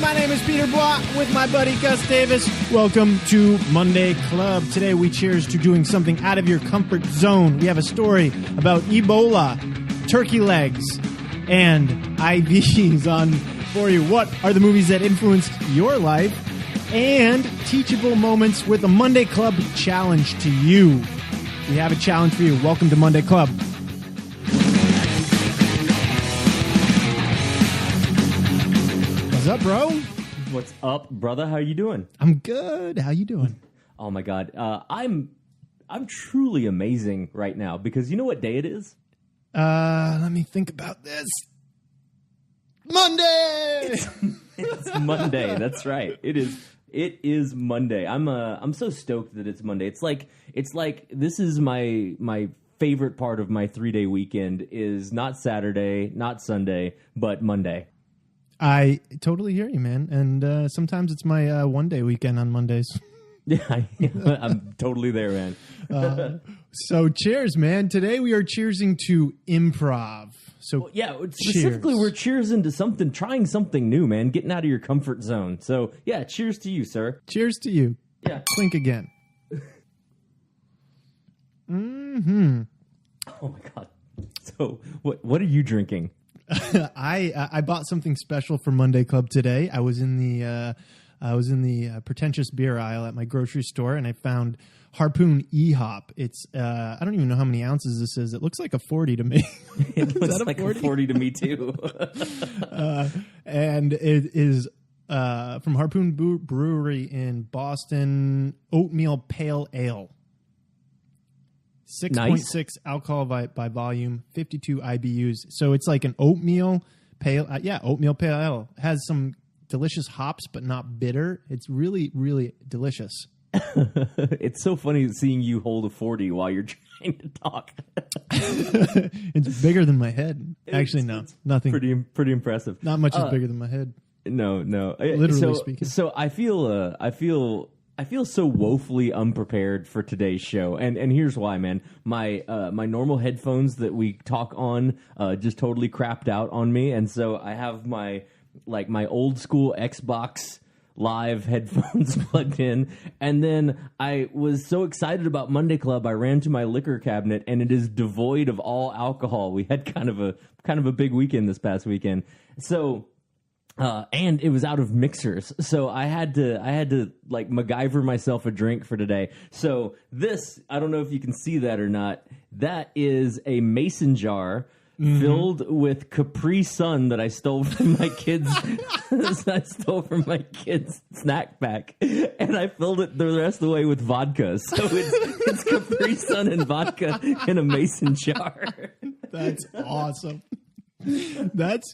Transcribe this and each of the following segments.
My name is Peter Block with my buddy Gus Davis. Welcome to Monday Club. Today we cheers to doing something out of your comfort zone. We have a story about Ebola, turkey legs, and IVs on for you. What are the movies that influenced your life? And teachable moments with a Monday Club challenge to you. We have a challenge for you. Welcome to Monday Club. What's up, bro? What's up, brother? How you doing? I'm good. How you doing? Oh my God, I'm truly amazing right now because you know what day it is? Let me think about this. Monday. It's Monday. That's right. It is Monday. I'm so stoked that it's Monday. It's like this is my favorite part of my 3-day weekend is not Saturday, not Sunday, but Monday. I totally hear you, man. And sometimes it's my 1-day weekend on Mondays. Yeah, I'm totally there, man. So cheers, man. Today we are cheersing to improv. So specifically we're cheersing to trying something new, man. Getting out of your comfort zone. So yeah, cheers to you, sir. Cheers to you. Yeah. Clink again. Mm-hmm. Oh my God. So what are you drinking? I bought something special for Monday Club today. I was in the pretentious beer aisle at my grocery store, and I found Harpoon E-Hop. It's I don't even know how many ounces this is. It looks like a 40 to me. It looks like a 40 to me too. And it is from Harpoon Brewery in Boston. Oatmeal Pale Ale. 6.6 alcohol by volume, 52 IBUs. So it's like an oatmeal pale. Oatmeal pale ale. It has some delicious hops, but not bitter. It's really, really delicious. It's so funny seeing you hold a 40 while you're trying to talk. It's bigger than my head. Actually, no, nothing. Pretty impressive. Not much is bigger than my head. No. Literally speaking. So I feel so woefully unprepared for today's show, and here's why, man. My normal headphones that we talk on just totally crapped out on me, and so I have my old school Xbox Live headphones plugged in, and then I was so excited about Monday Club, I ran to my liquor cabinet, and it is devoid of all alcohol. We had kind of a big weekend this past weekend, so. And it was out of mixers, so I had to like MacGyver myself a drink for today. So this, I don't know if you can see that or not. That is a mason jar filled with Capri Sun that I stole from my kids. I stole from my kids' snack pack, and I filled it the rest of the way with vodka. So it's Capri Sun and vodka in a mason jar. That's awesome. That's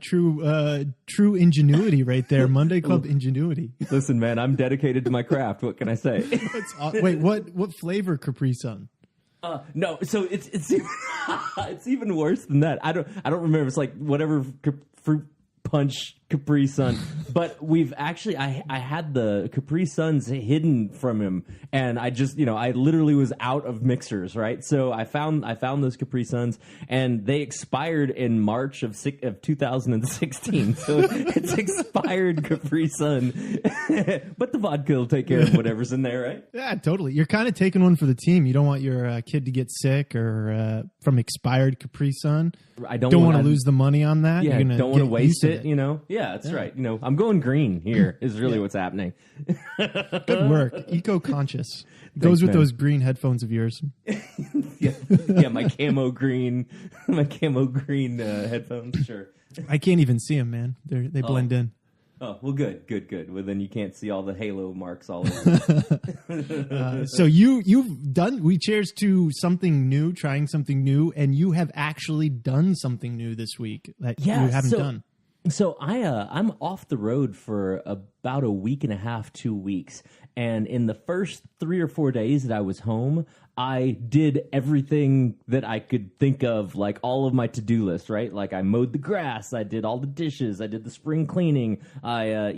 true ingenuity right there. Monday Club ingenuity. Listen, man, I'm dedicated to my craft. What can I say? Wait, what flavor Capri Sun? No, so it's it's even worse than that. I don't remember. It's like whatever fruit punch Capri Sun, but we've actually I had the Capri Suns hidden from him, and I just I literally was out of mixers, right? So I found those Capri Suns, and they expired in March of 2016. So it's expired Capri Sun, but the vodka will take care of whatever's in there, right? Yeah, totally. You're kind of taking one for the team. You don't want your kid to get sick or from expired Capri Sun. I don't want to lose the money on that. Yeah, You're don't want to waste it. Yeah, that's right. I'm going green here is really what's happening. Good work. Eco-conscious. Goes with those green headphones of yours. yeah, my camo green headphones. Sure. I can't even see them, man. They blend in. Oh, well, good. Well, then you can't see all the halo marks all over. So you've done. We cheers to something new, trying something new, and you have actually done something new this week that you haven't done. So I'm off the road for about a week and a half, 2 weeks. And in the first 3 or 4 days that I was home, I did everything that I could think of, like all of my to-do list, right? Like I mowed the grass, I did all the dishes, I did the spring cleaning, I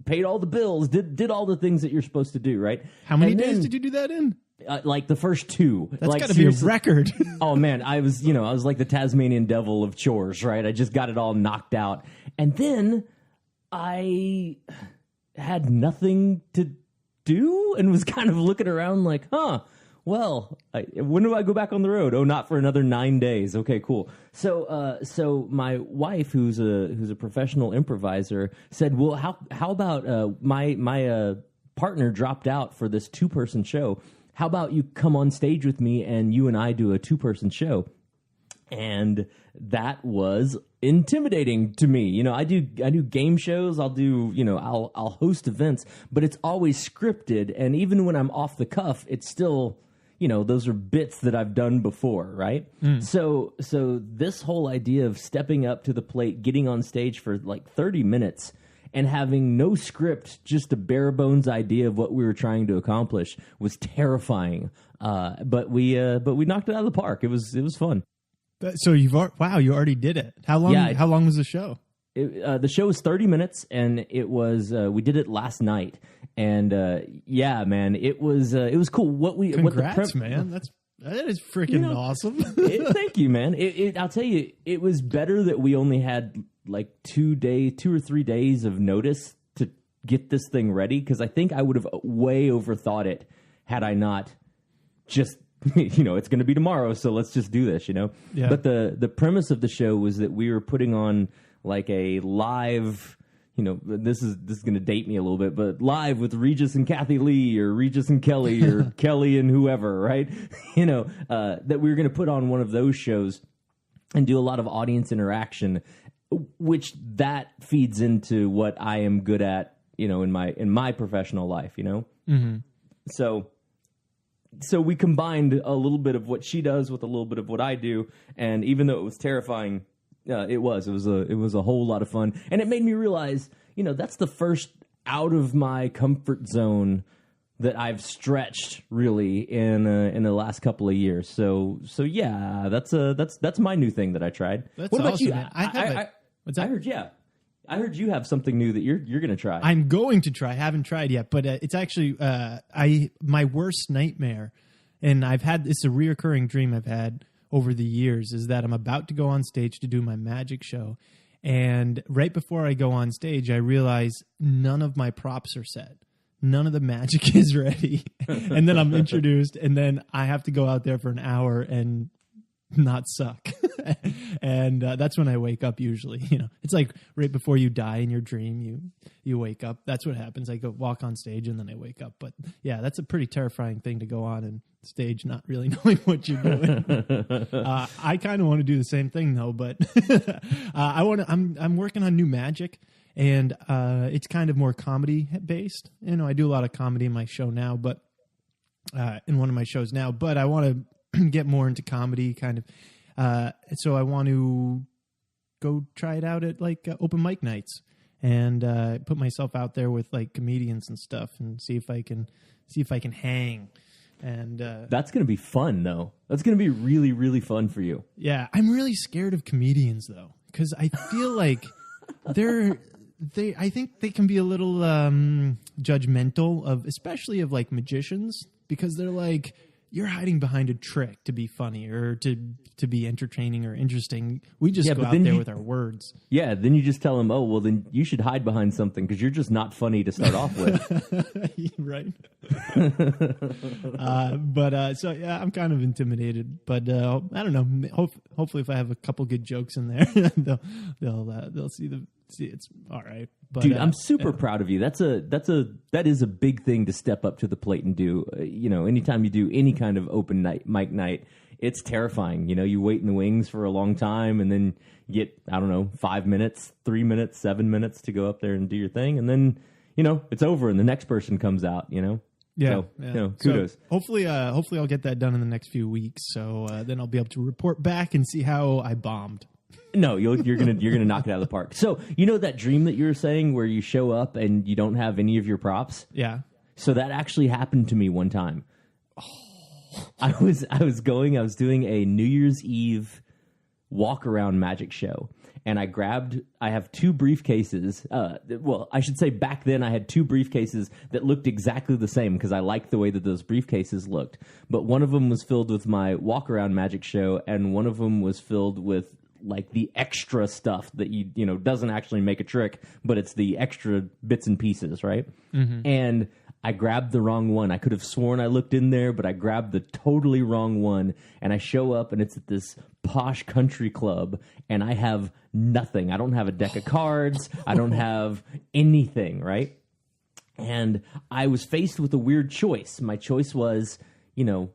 paid all the bills, did all the things that you're supposed to do, right? How many days did you do that in? Like the first 2. That's got to be a record. Oh man, I was like the Tasmanian devil of chores, right? I just got it all knocked out. And then I had nothing to do and was kind of looking around like, well, when do I go back on the road? Oh, not for another 9 days. Okay, cool. So my wife, who's a professional improviser, said, well, how about my partner dropped out for this 2-person show. How about you come on stage with me and you and I do a 2-person show? And that was intimidating to me. You know, I do game shows. I'll do, I'll host events, but it's always scripted. And even when I'm off the cuff, it's still, those are bits that I've done before, right? So this whole idea of stepping up to the plate, getting on stage for like 30 minutes and having no script, just a bare bones idea of what we were trying to accomplish was terrifying. But we knocked it out of the park. It was fun. So you already did it. How long? Yeah, how long was the show? The show was 30 minutes, and it was we did it last night, and man, it was cool. Congrats, man! That is freaking awesome. Thank you, man. I'll tell you, it was better that we only had like 2 or 3 days of notice to get this thing ready, because I think I would have way overthought it had I not just. It's going to be tomorrow, so let's just do this, Yeah. But the premise of the show was that we were putting on like a live, this is going to date me a little bit, but live with Regis and Kathy Lee or Regis and Kelly or Kelly and whoever, right? That we were going to put on one of those shows and do a lot of audience interaction, which that feeds into what I am good at, in my professional life, Mm-hmm. So we combined a little bit of what she does with a little bit of what I do, and even though it was terrifying, it was a whole lot of fun, and it made me realize, that's the first out of my comfort zone that I've stretched really in the last couple of years. So yeah, that's my new thing that I tried. That's what about awesome, you? Man. I heard you have something new that you're going to try. I'm going to try. I haven't tried yet, but it's actually my worst nightmare, and it's a reoccurring dream I've had over the years, is that I'm about to go on stage to do my magic show, and right before I go on stage, I realize none of my props are set. None of the magic is ready, and then I'm introduced, and then I have to go out there for an hour and not suck. And that's when I wake up usually. It's like right before you die in your dream, you wake up. That's what happens. I go walk on stage and then I wake up. But yeah, that's a pretty terrifying thing to go on and stage not really knowing what you're doing. I kind of want to do the same thing though, but I'm working on new magic, and it's kind of more comedy based. I do a lot of comedy in my show now, but in one of my shows now, but I want to get more into comedy kind of. So I want to go try it out at like open mic nights and put myself out there with like comedians and stuff and see if I can hang. And that's going to be fun though. That's going to be really, really fun for you. Yeah. I'm really scared of comedians though, because I feel like I think they can be a little judgmental especially of like magicians, because they're like, you're hiding behind a trick to be funny or to be entertaining or interesting. We just go out there with our words. Yeah, then you just tell them, oh, well, then you should hide behind something because you're just not funny to start off with. Right. So, yeah, I'm kind of intimidated. But I don't know. Hopefully if I have a couple good jokes in there, they'll see it's all right. But, dude, I'm super proud of you. That is a big thing to step up to the plate and do. Anytime you do any kind of open mic night, it's terrifying. You wait in the wings for a long time, and then you get 5 minutes, 3 minutes, 7 minutes to go up there and do your thing, and then it's over, and the next person comes out. Yeah. So, kudos. So hopefully I'll get that done in the next few weeks. So then I'll be able to report back and see how I bombed. No, you're gonna knock it out of the park. So that dream that you were saying where you show up and you don't have any of your props? Yeah. So that actually happened to me one time. Oh. I was doing a New Year's Eve walk around magic show, and I have 2 briefcases. I should say back then I had 2 briefcases that looked exactly the same because I liked the way that those briefcases looked. But one of them was filled with my walk around magic show, and one of them was filled with like the extra stuff that you know doesn't actually make a trick, but it's the extra bits and pieces, right? And I grabbed the wrong one. I could have sworn I looked in there, but I grabbed the totally wrong one. And I show up, and it's at this posh country club, and I have nothing. I don't have a deck of cards. I don't have anything, right? And I was faced with a weird choice. My choice was, you know,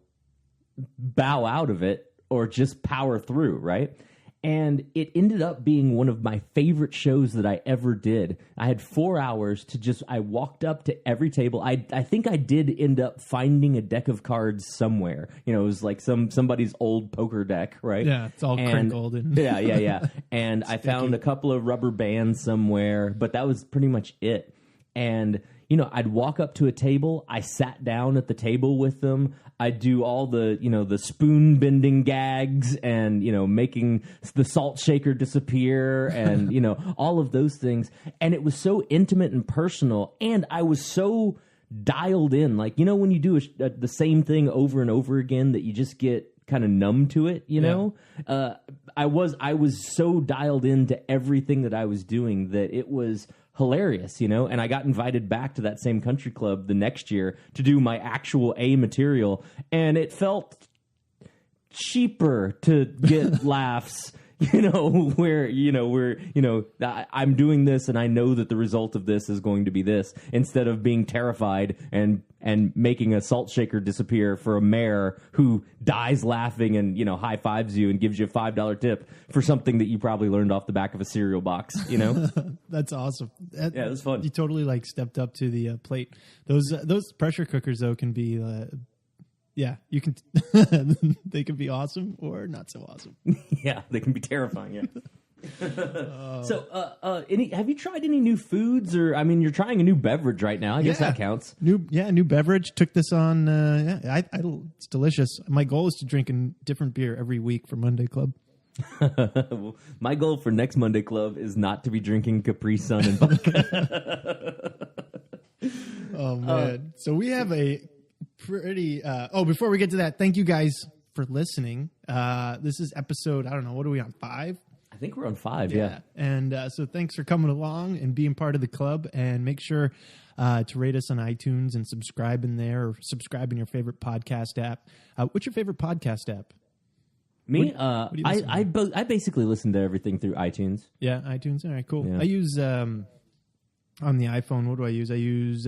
bow out of it or just power through, right? And it ended up being one of my favorite shows that I ever did. I had 4 hours to I walked up to every table. I think I did end up finding a deck of cards somewhere. You know, it was like somebody's old poker deck, right? Yeah, it's all crinkled. And yeah. And I found a couple of rubber bands somewhere, but that was pretty much it. And you know, I'd walk up to a table. I sat down at the table with them. I'd do all the, you know, the spoon bending gags and, you know, making the salt shaker disappear and, you know, all of those things. And it was so intimate and personal. And I was so dialed in. Like, you know, when you do the same thing over and over again that you just get kind of numb to it, you know? I was so dialed into everything that I was doing that it was hilarious, you know, and I got invited back to that same country club the next year to do my actual A material, and it felt cheaper to get laughs, you know, I'm doing this and I know that the result of this is going to be this, instead of being terrified and making a salt shaker disappear for a mayor who dies laughing and, you know, high fives you and gives you a $5 tip for something that you probably learned off the back of a cereal box, you know? That's awesome. Yeah, it was fun. You totally like stepped up to the plate. Those pressure cookers though can be, yeah, you can. They can be awesome or not so awesome. Yeah, they can be terrifying. Yeah. So, have you tried any new foods? Or, I mean, you're trying a new beverage right now. I guess that counts. New beverage. Took this on. It's delicious. My goal is to drink a different beer every week for Monday Club. Well, my goal for next Monday Club is not to be drinking Capri Sun and vodka. Oh man! So we have a pretty. Before we get to that, thank you guys for listening. This is episode. I don't know. What are we on? 5? I think we're on 5, yeah. And so thanks for coming along and being part of the club. And make sure to rate us on iTunes and subscribe in there, or subscribe in your favorite podcast app. What's your favorite podcast app? Me? I basically listen to everything through iTunes. Yeah, iTunes. All right, cool. Yeah. I use, on the iPhone, what do I use? I use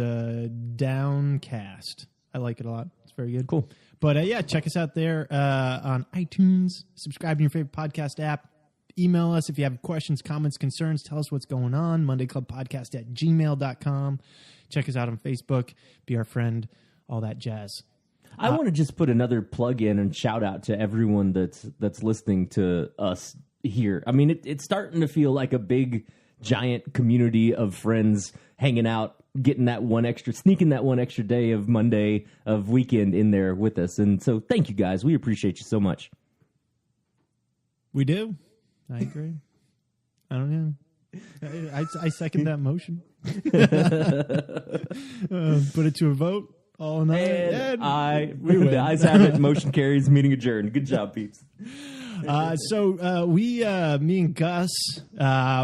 Downcast. I like it a lot. It's very good. Cool. But check us out there on iTunes. Subscribe to your favorite podcast app. Email us if you have questions, comments, concerns. Tell us what's going on. MondayClubPodcast@gmail.com. Check us out on Facebook. Be our friend. All that jazz. I want to just put another plug in and shout out to everyone that's listening to us here. I mean, it's starting to feel like a big, giant community of friends hanging out, sneaking that one extra day of Monday of weekend in there with us. And so thank you guys. We appreciate you so much. We do. I agree. I don't know. I second that motion. Put it to a vote. All in all. The ayes have it. Motion carries. Meeting adjourned. Good job, peeps. Me and Gus,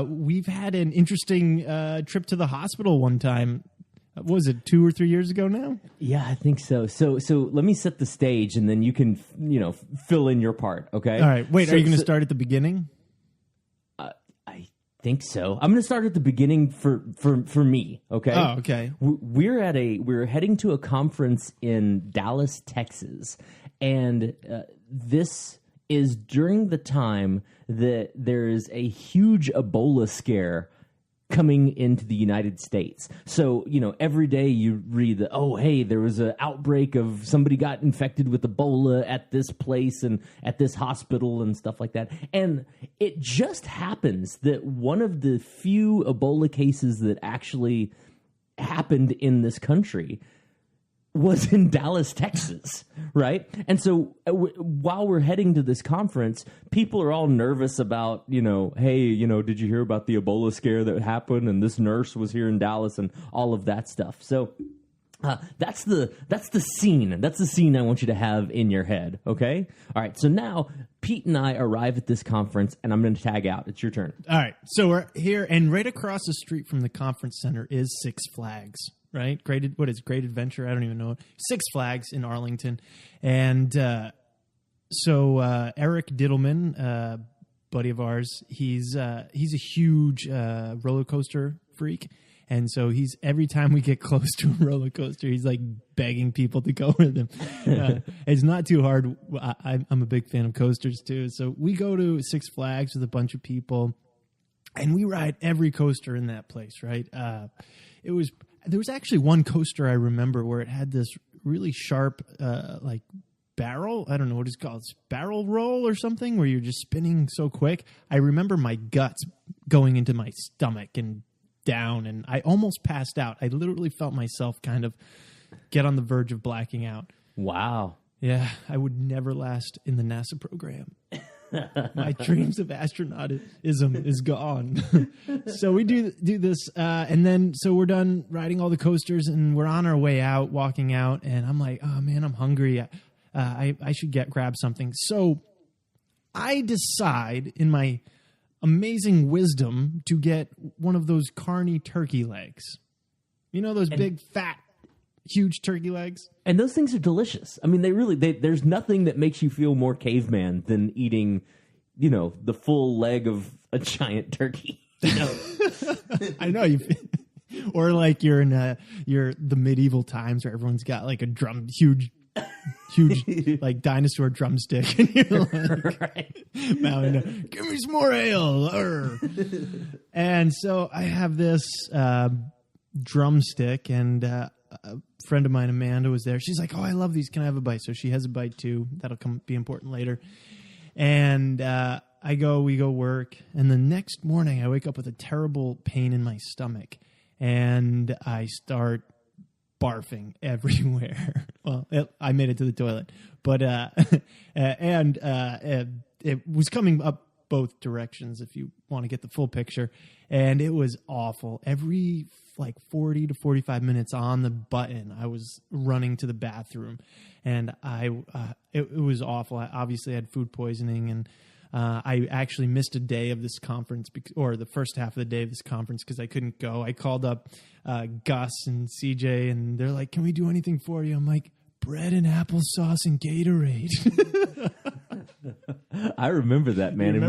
we've had an interesting trip to the hospital one time. What was it, 2 or 3 years ago now? Yeah, I think so. So let me set the stage, and then you can, fill in your part. Okay. All right. Wait, are you going to start at the beginning? I think so. I'm going to start at the beginning for me. Okay. Oh, okay. We're heading to a conference in Dallas, Texas, and this is during the time that there is a huge Ebola scare coming into the United States. So, every day you read that, there was an outbreak of somebody got infected with Ebola at this place and at this hospital and stuff like that. And it just happens that one of the few Ebola cases that actually happened in this country was in Dallas, Texas, right? And so while we're heading to this conference, people are all nervous about, hey, did you hear about the Ebola scare that happened? And this nurse was here in Dallas and all of that stuff. So That's the scene. That's the scene I want you to have in your head. Okay. All right. So now Pete and I arrive at this conference, and I'm going to tag out. It's your turn. All right. So we're here, and right across the street from the conference center is Six Flags. Right? Great Adventure? I don't even know. Six Flags in Arlington, and so Eric Diddleman, buddy of ours, he's a huge roller coaster freak. And so every time we get close to a roller coaster, he's like begging people to go with him. It's not too hard. I'm a big fan of coasters too. So we go to Six Flags with a bunch of people, and we ride every coaster in that place. Right? There was actually one coaster I remember where it had this really sharp like barrel. I don't know what it's called. It's barrel roll or something, where you're just spinning so quick. I remember my guts going into my stomach and down, and I almost passed out. I literally felt myself kind of get on the verge of blacking out. Wow. Yeah, I would never last in the NASA program. My dreams of astronautism is gone. So we do this, and then so we're done riding all the coasters, and we're on our way out, walking out, and I'm like, oh man, I'm hungry. I should grab something. So I decide in my amazing wisdom to get one of those carny turkey legs. You know, those big, fat, huge turkey legs? And those things are delicious. I mean, there's nothing that makes you feel more caveman than eating, the full leg of a giant turkey. I know. Or like you're in the medieval times where everyone's got like a huge like dinosaur drumstick, and you're like, right. Give me some more ale. And so I have this drumstick, and a friend of mine, Amanda, was there. She's like, oh, I love these. Can I have a bite? So she has a bite too. That'll be important later. And we go work, and the next morning I wake up with a terrible pain in my stomach, and I start barfing everywhere. Well, I made it to the toilet, but it was coming up both directions if you want to get the full picture, and it was awful. Every like 40 to 45 minutes on the button, I was running to the bathroom, and it was awful. I obviously had food poisoning, and I actually missed a day of this conference, or the first half of the day of this conference, because I couldn't go. I called up Gus and CJ, and they're like, can we do anything for you? I'm like, bread and applesauce and Gatorade. I remember that, man. And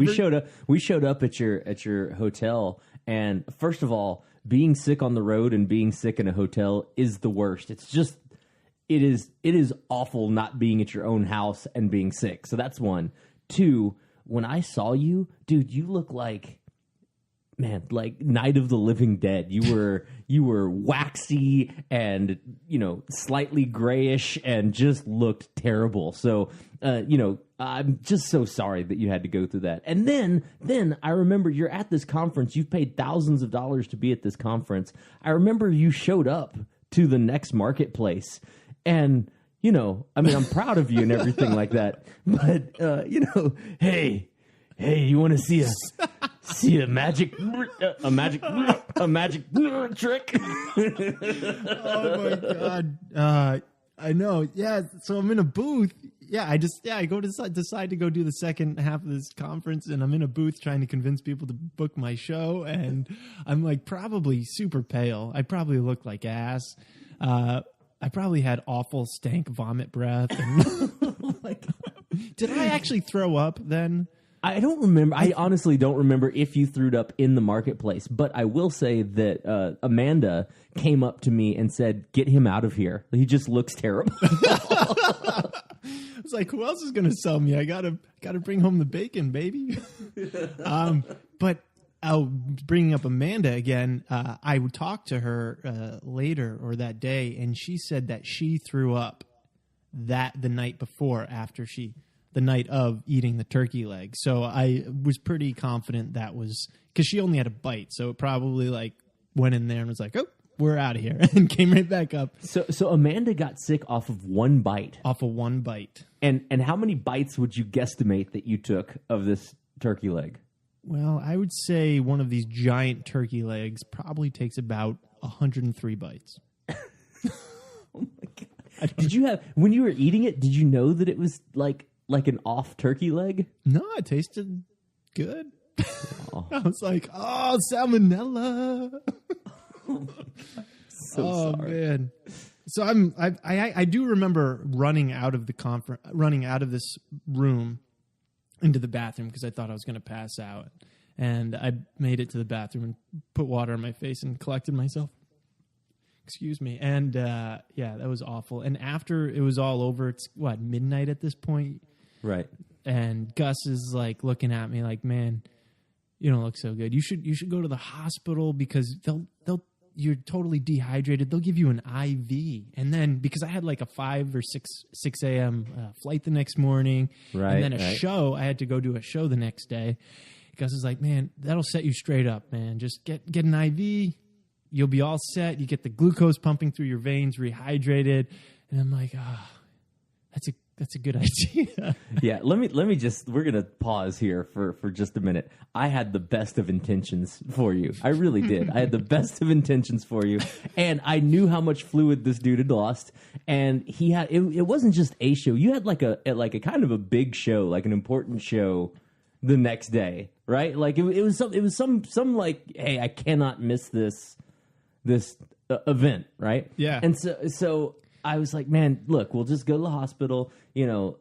we showed up at your hotel, and first of all, being sick on the road and being sick in a hotel is the worst. It's just it is awful not being at your own house and being sick. So that's one. Two, when I saw you, dude, you look like, man, like Night of the Living Dead. You were waxy and, slightly grayish and just looked terrible. So, I'm just so sorry that you had to go through that. And then I remember you're at this conference. You've paid thousands of dollars to be at this conference. I remember you showed up to the next marketplace, and I'm proud of you and everything like that. But, hey, you want to see a magic trick? Oh my God. I know. Yeah. So I'm in a booth. Yeah. I decide to go do the second half of this conference, and I'm in a booth trying to convince people to book my show. And I'm like probably super pale. I probably look like ass. I probably had awful stank vomit breath. And oh my God. Did I actually throw up then? I don't remember. I honestly don't remember if you threw it up in the marketplace, but I will say that Amanda came up to me and said, get him out of here. He just looks terrible. I was like, who else is going to sell me? I gotta bring home the bacon, baby. But bringing up Amanda again, I would talk to her later or that day, and she said that she threw up the night before, the night of eating the turkey leg. So I was pretty confident that was because she only had a bite. So it probably like went in there and was like, oh, we're out of here, and came right back up. So Amanda got sick off of one bite. Off of one bite. And how many bites would you guesstimate that you took of this turkey leg? Well, I would say one of these giant turkey legs probably takes about 103 bites. Oh my God. Did you have, when you were eating it, did you know that it was like an off turkey leg? No, it tasted good. Oh. I was like, oh, salmonella. So sorry. Man. So I do remember running out of this room into the bathroom because I thought I was going to pass out. And I made it to the bathroom and put water on my face and collected myself. Excuse me. And yeah, that was awful. And after it was all over, it's midnight at this point? Right. And Gus is like looking at me like, man, you don't look so good. You should go to the hospital because you're totally dehydrated. They'll give you an IV. And then because I had like a 5 or 6 a.m. Flight the next morning, right, and then a show, I had to go do a show the next day. Gus is like, man, that'll set you straight up, man. Just get an IV. You'll be all set. You get the glucose pumping through your veins, rehydrated. And I'm like, that's a good idea. Yeah, let me just, we're going to pause here for just a minute. I had the best of intentions for you. I really did. I had the best of intentions for you. And I knew how much fluid this dude had lost. And he had, it wasn't just a show. You had like a kind of a big show, like an important show the next day, right? Like it was some like, hey, I cannot miss this event, right? Yeah. And so I was like, man, look, we'll just go to the hospital. You know,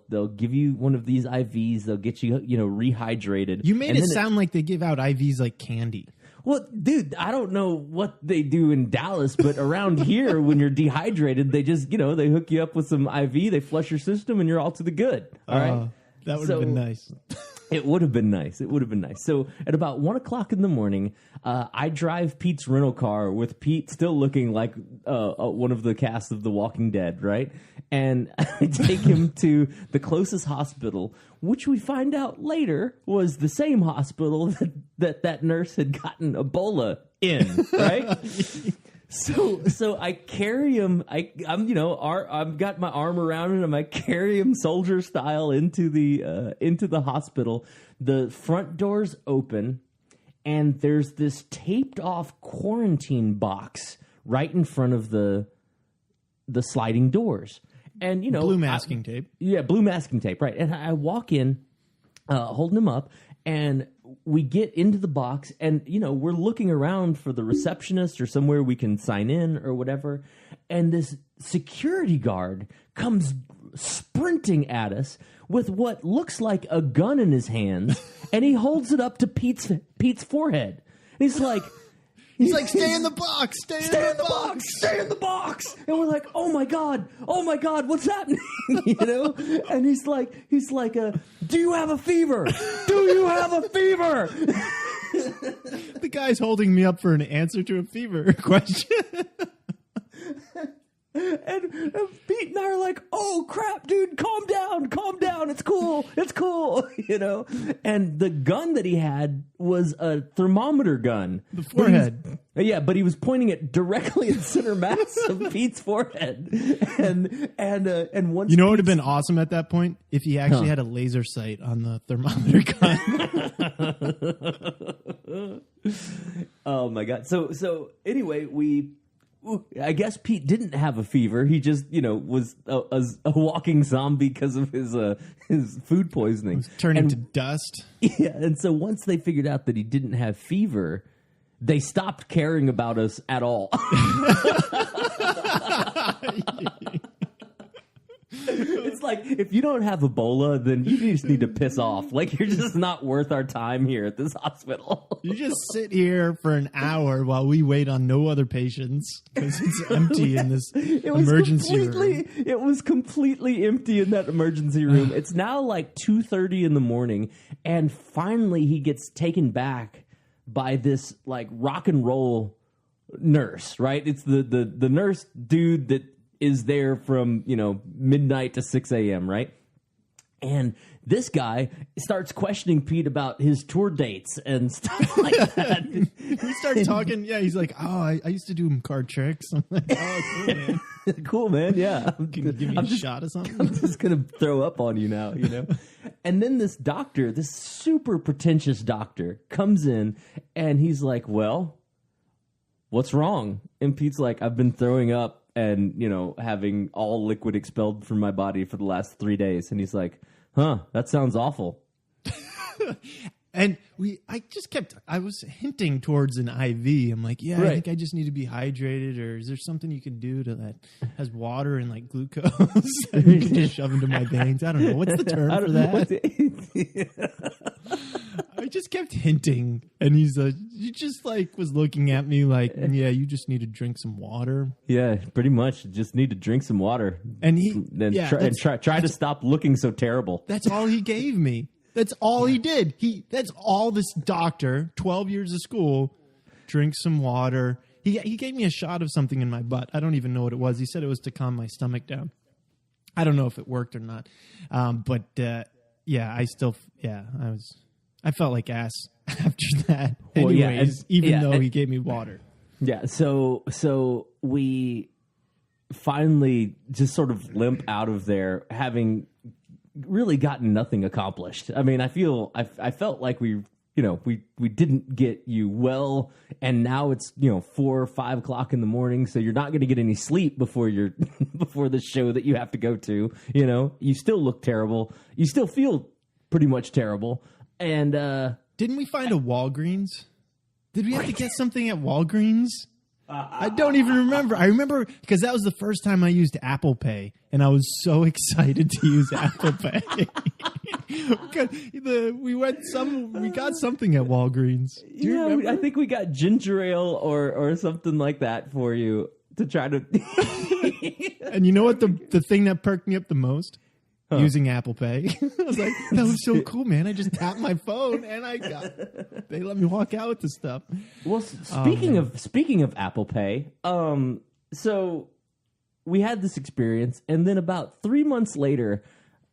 they'll give you one of these IVs. They'll get you, rehydrated. You made it sound like they give out IVs like candy. Well, dude, I don't know what they do in Dallas, but around here, when you're dehydrated, they just, they hook you up with some IV, they flush your system, and you're all to the good. All right? That would have been nice. It would have been nice. It would have been nice. So at about 1 o'clock in the morning, I drive Pete's rental car with Pete still looking like one of the cast of The Walking Dead, right? And I take him to the closest hospital, which we find out later was the same hospital that nurse had gotten Ebola in, right? So I carry him. I've got my arm around him. I carry him soldier style into the hospital. The front doors open, and there's this taped off quarantine box right in front of the sliding doors. And blue masking tape. Yeah, blue masking tape. Right. And I walk in, holding him up, and we get into the box, and we're looking around for the receptionist or somewhere we can sign in or whatever, and this security guard comes sprinting at us with what looks like a gun in his hands, and he holds it up to Pete's forehead. And he's like, stay in the box, stay in the box, stay in the box. And we're like, oh my God, what's happening? And he's like, do you have a fever? Do you have a fever? The guy's holding me up for an answer to a fever question. And Pete and I are like, oh crap, dude, calm down, it's cool, And the gun that he had was a thermometer gun. The forehead. But he was pointing it directly at the center mass of Pete's forehead. And once what would have been awesome at that point? If he actually had a laser sight on the thermometer gun. Oh my God. So anyway, I guess Pete didn't have a fever. He just, was a walking zombie because of his food poisoning. Turning to dust. Yeah, and so once they figured out that he didn't have fever, they stopped caring about us at all. It's like, if you don't have Ebola, then you just need to piss off. Like, you're just not worth our time here at this hospital. You just sit here for an hour while we wait on no other patients because it's empty in this emergency room. It was completely empty in that emergency room. It's now like 2:30 in the morning, and finally he gets taken back by this like rock and roll nurse, right? It's the nurse dude that is there from, midnight to 6 a.m., right? And this guy starts questioning Pete about his tour dates and stuff like that. We start talking. Yeah, he's like, "Oh, I used to do card tricks." I'm like, "Oh, cool, man." Cool, man. Yeah. Can you give me a shot or something? I'm just going to throw up on you now, And then this doctor, this super pretentious doctor, comes in and he's like, well, what's wrong? And Pete's like, I've been throwing up and, having all liquid expelled from my body for the last 3 days. And he's like, huh, that sounds awful. And I was hinting towards an IV. I'm like, I think I just need to be hydrated, or is there something you can do that has water and like glucose that you can just shove into my veins? I don't know. What's the term for that? I just kept hinting, and he just like was looking at me like, you just need to drink some water. Yeah, pretty much. Just need to drink some water. And try to stop looking so terrible. That's all he gave me. That's all he did. That's all this doctor, 12 years of school, drink some water. He gave me a shot of something in my butt. I don't even know what it was. He said it was to calm my stomach down. I don't know if it worked or not. I felt like ass after that. Anyways, though he gave me water. Yeah, so we finally just sort of limp out of there, having really gotten nothing accomplished. I mean, I felt like we didn't get you well, and now it's 4 or 5 o'clock in the morning, so you're not going to get any sleep before the show that you have to go to. You still look terrible. You still feel pretty much terrible. And didn't we find a Walgreens? Did we have to get something at Walgreens? I don't even remember. I remember because that was the first time I used Apple Pay, and I was so excited to use Apple Pay. We got something at Walgreens. Do you remember? I think we got ginger ale or something like that for you to try to. And you know what the thing that perked me up the most? Using Apple Pay. I was like, that was so cool, man. I just tapped my phone and they let me walk out with the stuff. Well, speaking of Apple Pay, so we had this experience, and then about 3 months later,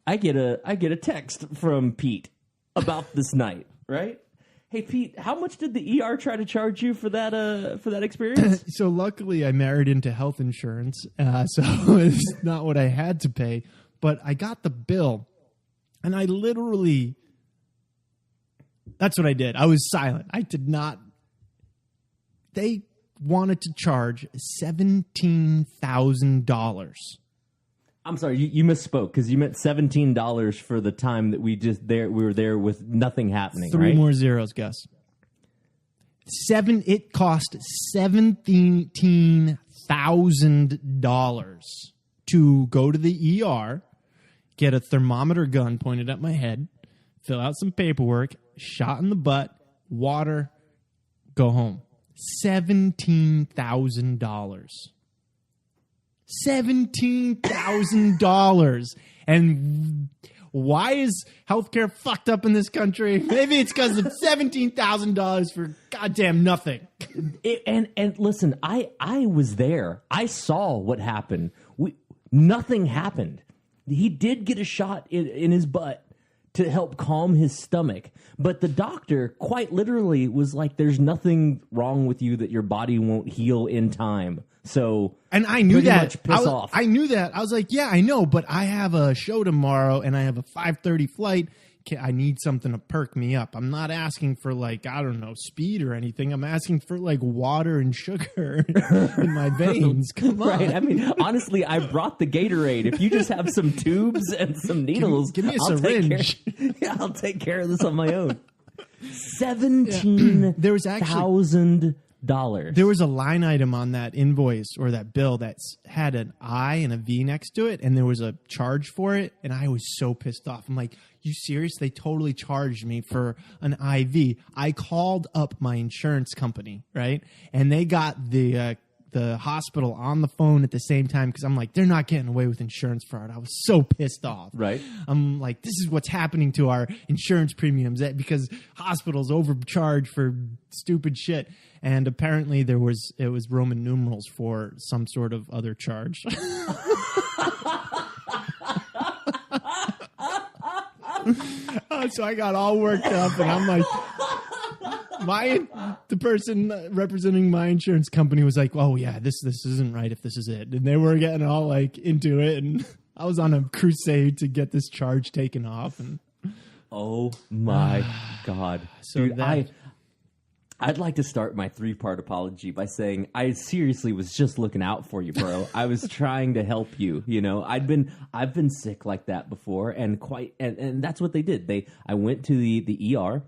I get a text from Pete about this night, right? Hey Pete, how much did the ER try to charge you for that experience? So luckily I married into health insurance, so it's not what I had to pay. But I got the bill, and I literally, that's what I did. I was silent. I did not, they wanted to charge $17,000. I'm sorry, you misspoke, because you meant $17 for the time that we were there with nothing happening, Three more zeros, Gus. It cost $17,000 to go to the ER, get a thermometer gun pointed at my head, fill out some paperwork, shot in the butt, water, go home. $17,000. $17,000. And why is healthcare fucked up in this country? Maybe it's because of $17,000 for goddamn nothing. And listen, I was there. I saw what happened. Nothing happened. He did get a shot in his butt to help calm his stomach. But the doctor quite literally was like, there's nothing wrong with you that your body won't heal in time. So, and I knew that. Off. I knew that. I was like, yeah, I know, but I have a show tomorrow and I have a 5:30 flight. I need something to perk me up. I'm not asking for like, I don't know, speed or anything. I'm asking for like water and sugar in my veins. Come on. Right. I mean, honestly, I brought the Gatorade. If you just have some tubes and some needles, give me a syringe. I'll take care of this on my own. $17,000. There was a line item on that invoice or that bill that had an I and a V next to it, and there was a charge for it, and I was so pissed off. I'm like, you serious? They totally charged me for an IV. I called up my insurance company, right? And they got the hospital on the phone at the same time because I'm like, they're not getting away with insurance fraud. I was so pissed off. Right. I'm like, this is what's happening to our insurance premiums because hospitals overcharge for stupid shit. And apparently it was Roman numerals for some sort of other charge. So I got all worked up, and I'm like, the person representing my insurance company was like, oh yeah, this isn't right if this is it. And they were getting all like into it, and I was on a crusade to get this charge taken off. And oh my God. So dude, I'd like to start my 3-part apology by saying I seriously was just looking out for you, bro. I was trying to help you. You know, I've been sick like that before, and that's what they did. I went to the ER.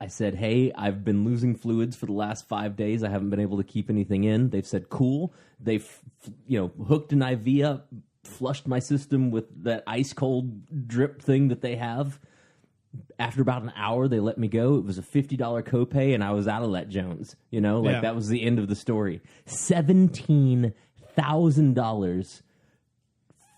I said, hey, I've been losing fluids for the last 5 days. I haven't been able to keep anything in. They've said, cool. They've hooked an IV up, flushed my system with that ice cold drip thing that they have. After about an hour, they let me go. It was a $50 copay, and I was out of that Jones. That was the end of the story. $17,000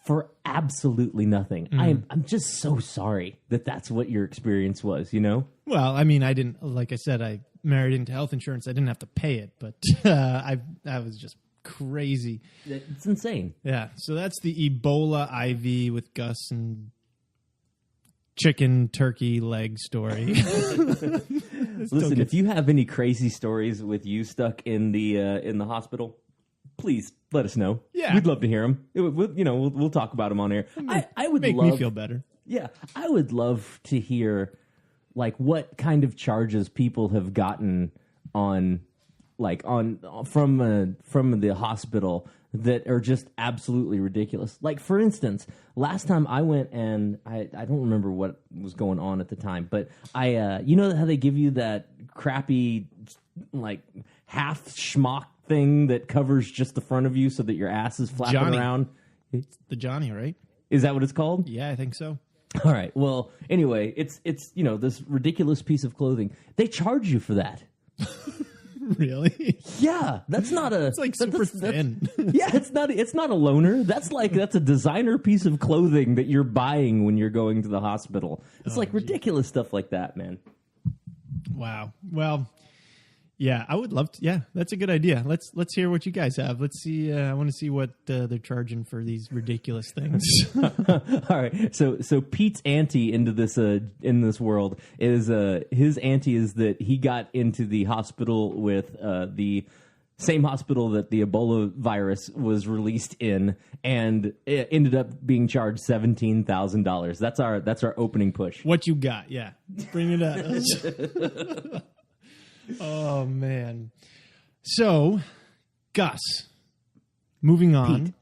for absolutely nothing. I'm just so sorry that's what your experience was. Well, I mean, I didn't. Like I said, I married into health insurance. I didn't have to pay it, but I was just crazy. It's insane. Yeah. So that's the Ebola IV with Gus and chicken turkey leg story. Listen, if you have any crazy stories with you stuck in the hospital, please let us know. Yeah, we'd love to hear them. We'll talk about them on air. I would make me feel better. Yeah, I would love to hear what kind of charges people have gotten from the hospital that are just absolutely ridiculous. Like, for instance, last time I went, and I don't remember what was going on at the time, but you know how they give you that crappy, half schmuck thing that covers just the front of you so that your ass is flapping around? It's the Johnny, right? Is that what it's called? Yeah, I think so. All right. Well, anyway, it's this ridiculous piece of clothing. They charge you for that. Really? Yeah, that's not a. It's super thin. Yeah, it's not a loaner. That's a designer piece of clothing that you're buying when you're going to the hospital. It's ridiculous stuff like that, man. Wow. Well, yeah, I would love to. Yeah, that's a good idea. Let's hear what you guys have. Let's see. I want to see what they're charging for these ridiculous things. All right. So Pete's ante into this in this world is his ante is that he got into the hospital with the same hospital that the Ebola virus was released in, and it ended up being charged $17,000. That's our opening push. What you got? Yeah, bring it up. Oh, man. So, Gus, moving on. Pete.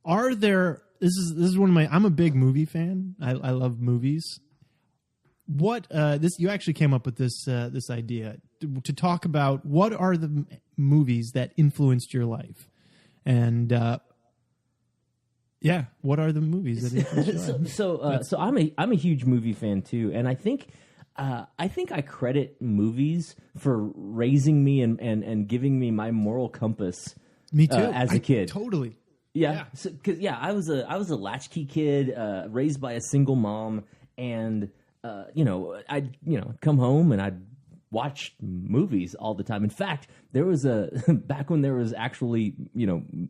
Are there... This is one of my... I'm a big movie fan. I love movies. You actually came up with this idea to talk about what are the movies that influenced your life. And, what are the movies that influenced your life? So I'm a huge movie fan, too. And I think I credit movies for raising me and giving me my moral compass. Me too. As a kid, totally. Yeah, because I was a latchkey kid raised by a single mom, and I'd come home and I'd watch movies all the time. In fact, there was back when there was actually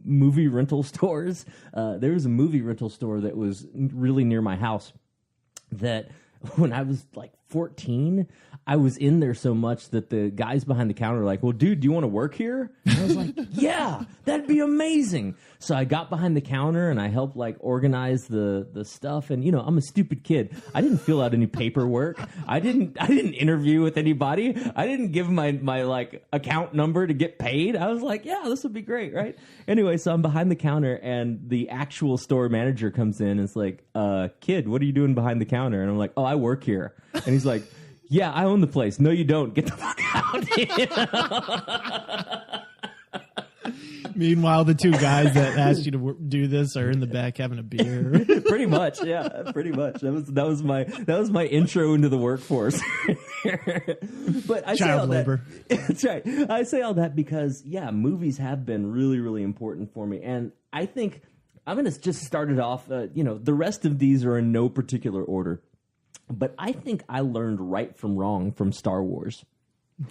movie rental stores. There was a movie rental store that was really near my house. That when I was 14, I was in there so much that the guys behind the counter were like, well, dude, do you want to work here? And I was like, yeah, that'd be amazing. So I got behind the counter and I helped organize the stuff. And, I'm a stupid kid. I didn't fill out any paperwork. I didn't interview with anybody. I didn't give my account number to get paid. I was like, yeah, this would be great, right? Anyway, so I'm behind the counter and the actual store manager comes in and is like, kid, what are you doing behind the counter? And I'm like, oh, I work here. And he's like, yeah, I own the place. No, you don't. Get the fuck out. Meanwhile, the two guys that asked you to do this are in the back having a beer. Pretty much, yeah, pretty much. That was my intro into the workforce. But I say all labor. That's right. I say all that because movies have been really, really important for me, and I think I'm going to just start it off. The rest of these are in no particular order. But I think I learned right from wrong from Star Wars.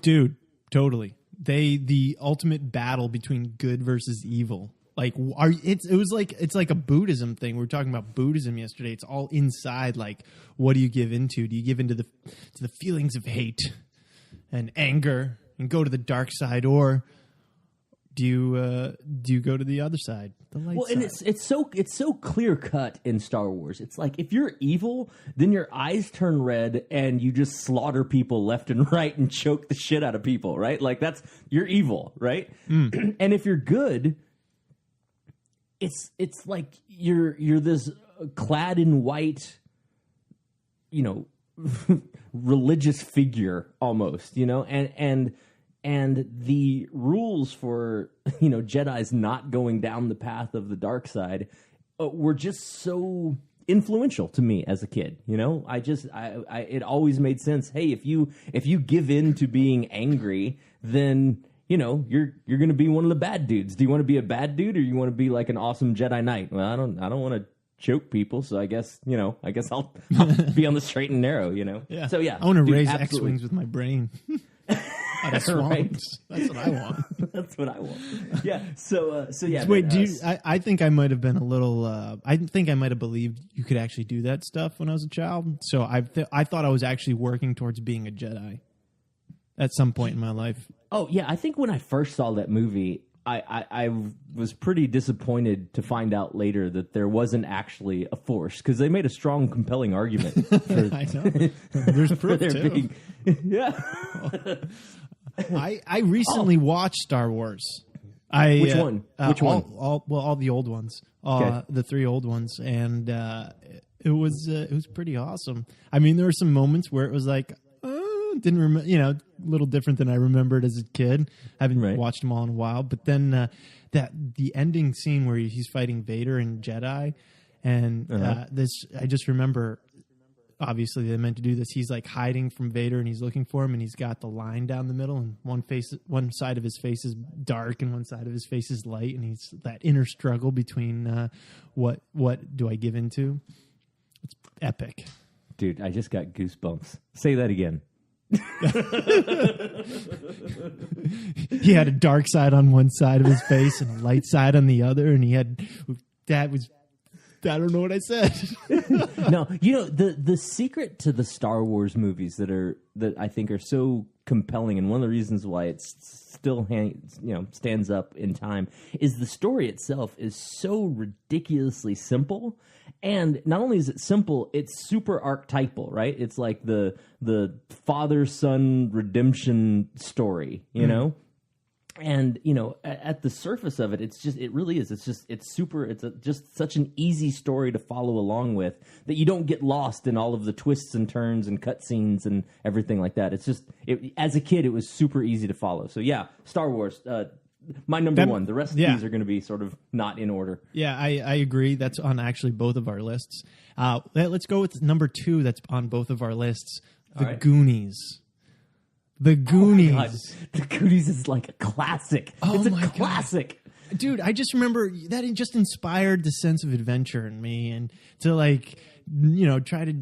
Dude, totally. The ultimate battle between good versus evil. It's like a Buddhism thing. We were talking about Buddhism yesterday. It's all inside. What do you give into? Do you give into the feelings of hate and anger and go to the dark side, or do you go to the other side, the light side? And it's so clear cut in Star Wars. It's like if you're evil, then your eyes turn red and you just slaughter people left and right and choke the shit out of people, right? Like you're evil, right? And if you're good, it's like you're this clad in white, religious figure almost, and the rules for Jedi's not going down the path of the dark side were just so influential to me as a kid. It always made sense. Hey, if you give in to being angry, then you're going to be one of the bad dudes. Do you want to be a bad dude, or you want to be like an awesome Jedi Knight? Well, I don't want to choke people, so I guess I'll be on the straight and narrow. Yeah. So yeah, I want to raise X-wings with my brain. Out of swamps. Right. That's what I want. That's what I want. Yeah. So yeah. Wait, I think I might have been a little. I think I might have believed you could actually do that stuff when I was a child. So I thought I was actually working towards being a Jedi at some point in my life. Oh yeah, I think when I first saw that movie, I was pretty disappointed to find out later that there wasn't actually a Force, because they made a strong, compelling argument. For, I know. There's proof too. Yeah. I recently watched Star Wars. Which one? Which one? All the old ones. Okay. The 3 old ones, and it was pretty awesome. I mean, there were some moments where it was like, didn't remember, a little different than I remembered as a kid. I haven't watched them all in a while, but then the ending scene where he's fighting Vader and Jedi, and I just remember. Obviously, they meant to do this. He's like hiding from Vader, and he's looking for him, and he's got the line down the middle, and one side of his face is dark, and one side of his face is light, and he's that inner struggle between what do I give into? It's epic, dude. I just got goosebumps. Say that again. He had a dark side on one side of his face and a light side on the other, and I don't know what I said. No, the secret to the Star Wars movies that I think are so compelling, and one of the reasons why it still stands up in time, is the story itself is so ridiculously simple. And not only is it simple, it's super archetypal, right? It's like the father-son redemption story, know? And at the surface of it, it's just such an easy story to follow along with, that you don't get lost in all of the twists and turns and cutscenes and everything like that. It's just as a kid, it was super easy to follow. So yeah, Star Wars, my number one. The rest of these are going to be sort of not in order. Yeah, I agree. That's on actually both of our lists. Let's go with number 2. That's on both of our lists. The Goonies. The Goonies. Oh my God. The Goonies is like a classic. It's a classic. God. Dude, I just remember that it just inspired the sense of adventure in me, and to try to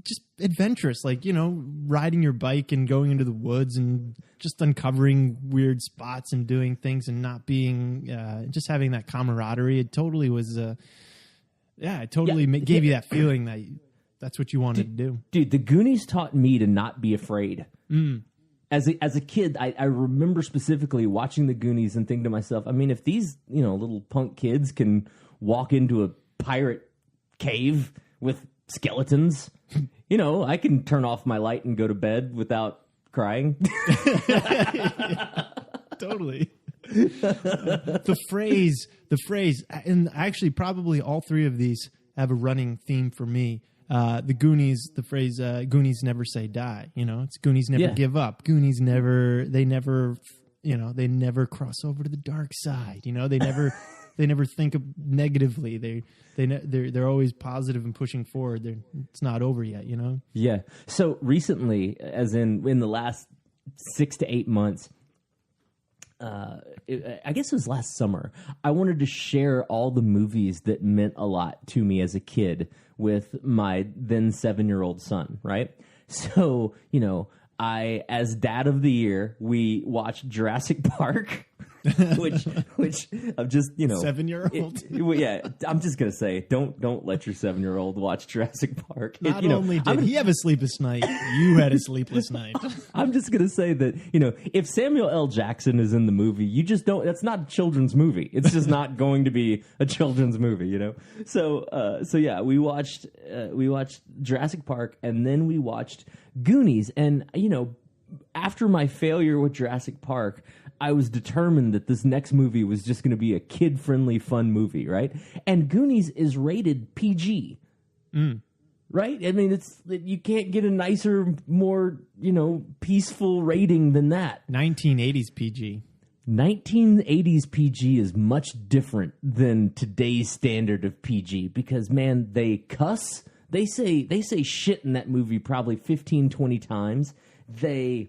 just adventurous, riding your bike and going into the woods and just uncovering weird spots and doing things and not being, just having that camaraderie. It totally was, gave you that feeling that that's what you wanted to do. Dude, the Goonies taught me to not be afraid. As a kid, I remember specifically watching the Goonies and thinking to myself, I mean, if these, little punk kids can walk into a pirate cave with skeletons, I can turn off my light and go to bed without crying. Totally. The phrase, and actually probably all 3 of these have a running theme for me. The Goonies, the phrase "Goonies never say die." It's Goonies never give up. Goonies never cross over to the dark side. They never think of negatively. They're always positive and pushing forward. It's not over yet. Yeah. So recently, as in the last 6 to 8 months, I guess it was last summer, I wanted to share all the movies that meant a lot to me as a kid with my then 7-year-old son, right? So, as dad of the year, we watched Jurassic Park. which I'm just 7-year-old. Yeah, I'm just gonna say don't let your 7-year-old watch Jurassic Park. Not only did he have a sleepless night, you had a sleepless night. I'm just gonna say that if Samuel L. Jackson is in the movie, you just don't. That's not a children's movie. It's just not going to be a children's movie. So yeah, we watched Jurassic Park, and then we watched Goonies, and after my failure with Jurassic Park, I was determined that this next movie was just going to be a kid-friendly, fun movie, right? And Goonies is rated PG, right? I mean, you can't get a nicer, more peaceful rating than that. 1980s PG. 1980s PG is much different than today's standard of PG because, man, they cuss. They say shit in that movie probably 15, 20 times. The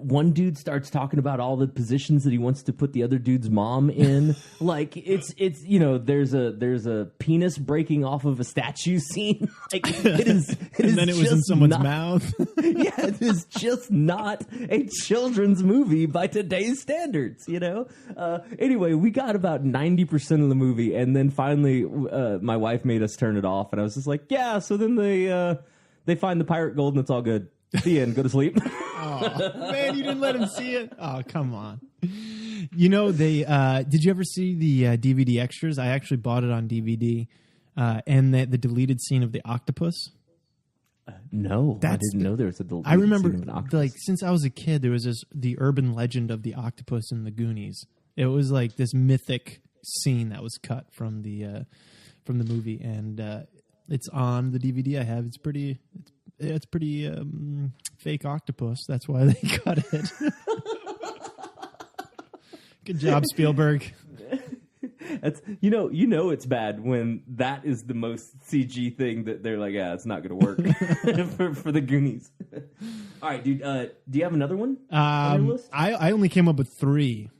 one dude starts talking about all the positions that he wants to put the other dude's mom in. Like it's there's a penis breaking off of a statue scene. Like it is. And then it was in someone's mouth. Yeah, it is just not a children's movie by today's standards. Anyway, we got about 90% of the movie, and then finally, my wife made us turn it off, and I was just like, yeah. So then they find the pirate gold, and it's all good. The end. Go to sleep. Oh, man, you didn't let him see it? Oh, come on. They did you ever see the DVD extras? I actually bought it on DVD. And the deleted scene of the octopus. No, I didn't know there was a deleted I remember, scene of an octopus. Since I was a kid, there was the urban legend of the octopus in the Goonies. It was like this mythic scene that was cut from the movie, and it's on the DVD I have. It's pretty fake octopus. That's why they cut it. Good job, Spielberg. That's it's bad when that is the most CG thing that they're like, yeah, it's not going to work for the Goonies. All right, dude. Do you have another one on your list? I only came up with 3.